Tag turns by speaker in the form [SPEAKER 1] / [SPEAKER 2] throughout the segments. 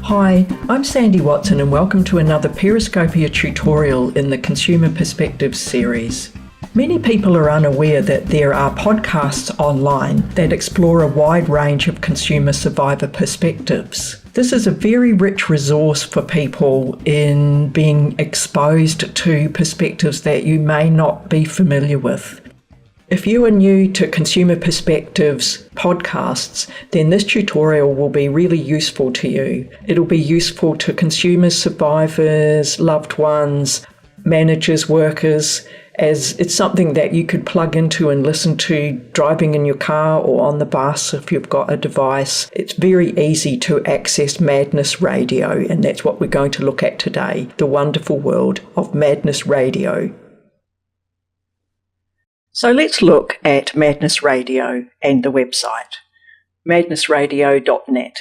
[SPEAKER 1] Hi, I'm Sandy Watson and welcome to another Peeriscopia tutorial in the Consumer Perspectives series. Many people are unaware that there are podcasts online that explore a wide range of consumer survivor perspectives. This is a very rich resource for people in being exposed to perspectives that you may not be familiar with. If you are new to Consumer Perspectives podcasts, then this tutorial will be really useful to you. It'll be useful to consumers, survivors, loved ones, managers, workers, as it's something that you could plug into and listen to driving in your car or on the bus if you've got a device. It's very easy to access Madness Radio, and that's what we're going to look at today, the wonderful world of Madness Radio. So let's look at Madness Radio and the website, madnessradio.net.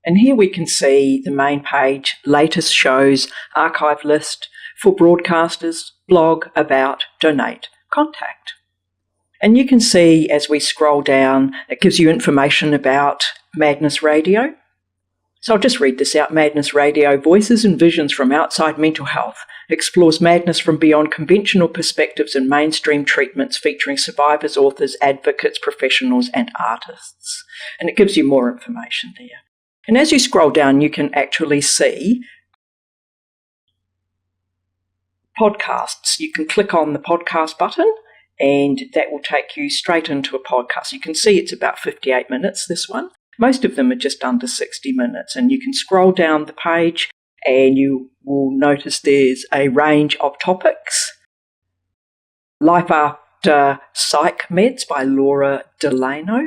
[SPEAKER 1] And here we can see the main page, latest shows, archive list for broadcasters, blog, about, donate, contact. And you can see as we scroll down, it gives you information about Madness Radio. So I'll just read this out. Madness Radio, voices and visions from outside mental health, explores madness from beyond conventional perspectives and mainstream treatments, featuring survivors, authors, advocates, professionals, and artists. And it gives you more information there. And as you scroll down, you can actually see podcasts. You can click on the podcast button and that will take you straight into a podcast. You can see it's about 58 minutes, this one. Most of them are just under 60 minutes, and you can scroll down the page and you will notice there's a range of topics. Life After Psych Meds by Laura Delano.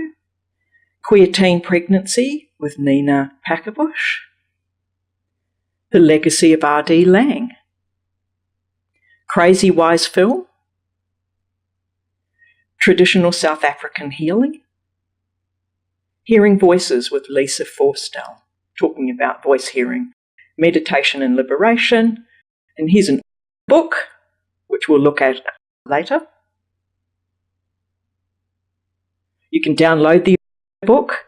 [SPEAKER 1] Queer Teen Pregnancy with Nina Packerbush. The Legacy of R.D. Laing. Crazy Wise Film. Traditional South African Healing. Hearing Voices with Lisa Forstall, talking about voice hearing. Meditation and Liberation. And here's a book, which we'll look at later. You can download the book.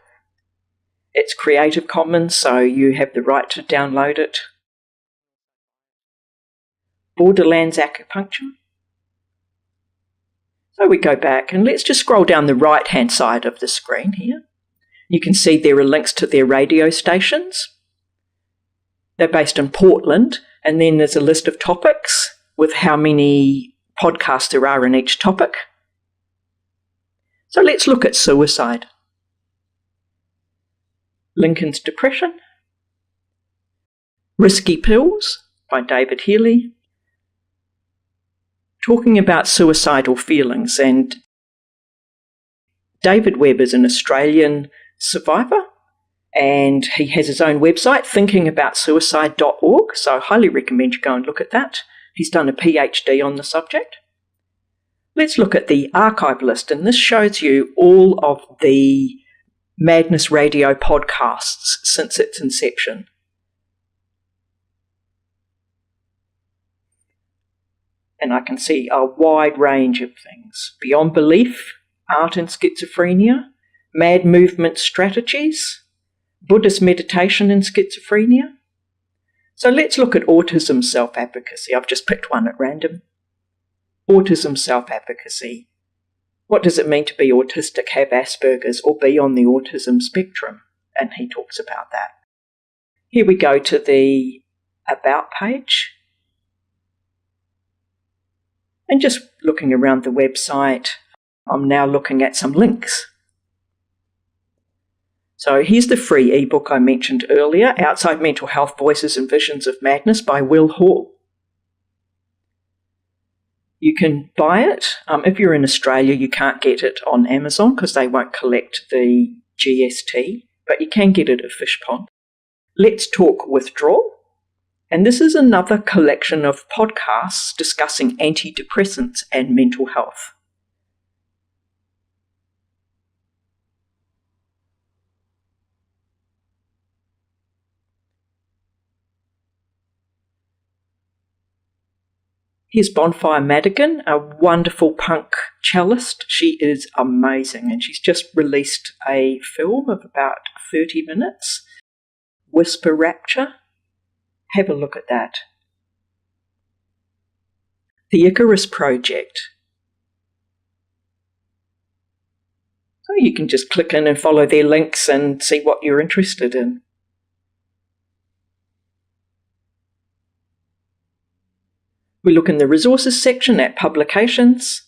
[SPEAKER 1] It's Creative Commons, so you have the right to download it. Borderlands Acupuncture. So we go back and let's just scroll down the right-hand side of the screen here. You can see there are links to their radio stations. They're based in Portland, and then there's a list of topics with how many podcasts there are in each topic. So let's look at suicide. Lincoln's Depression. Risky Pills by David Healy. Talking about suicidal feelings, and David Webb is an Australian survivor, and he has his own website, thinkingaboutssuicide.org, so I highly recommend you go and look at that. He's done a PhD on the subject. Let's look at the archive list, and this shows you all of the Madness Radio podcasts since its inception. And I can see a wide range of things. Beyond Belief, Art and Schizophrenia, Mad Movement Strategies, Buddhist Meditation and Schizophrenia. So let's look at autism self-advocacy. I've just picked one at random. Autism self-advocacy. What does it mean to be autistic, have Asperger's, or be on the autism spectrum? And he talks about that. Here we go to the About page. And just looking around the website, I'm now looking at some links. So here's the free ebook I mentioned earlier, Outside Mental Health, Voices and Visions of Madness by Will Hall. You can buy it. If you're in Australia, you can't get it on Amazon because they won't collect the GST, but you can get it at Fishpond. Let's Talk Withdrawal. And this is another collection of podcasts discussing antidepressants and mental health. Here's Bonfire Madigan, a wonderful punk cellist. She is amazing, and she's just released a film of about 30 minutes. Whisper Rapture. Have a look at that. The Icarus Project. So you can just click in and follow their links and see what you're interested in. We look in the resources section at publications,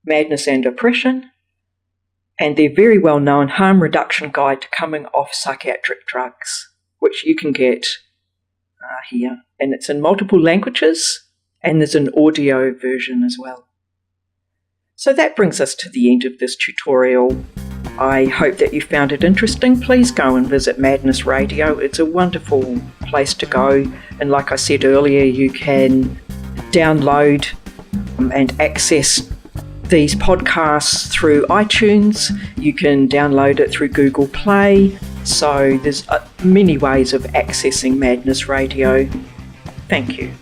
[SPEAKER 1] Madness and Oppression, and their very well-known Harm Reduction Guide to Coming Off Psychiatric Drugs, which you can get here. And it's in multiple languages, and there's an audio version as well. So that brings us to the end of this tutorial. I hope that you found it interesting. Please go and visit Madness Radio. It's a wonderful place to go. And like I said earlier, you can download and access these podcasts through iTunes. You can download it through Google Play. So there's many ways of accessing Madness Radio. Thank you.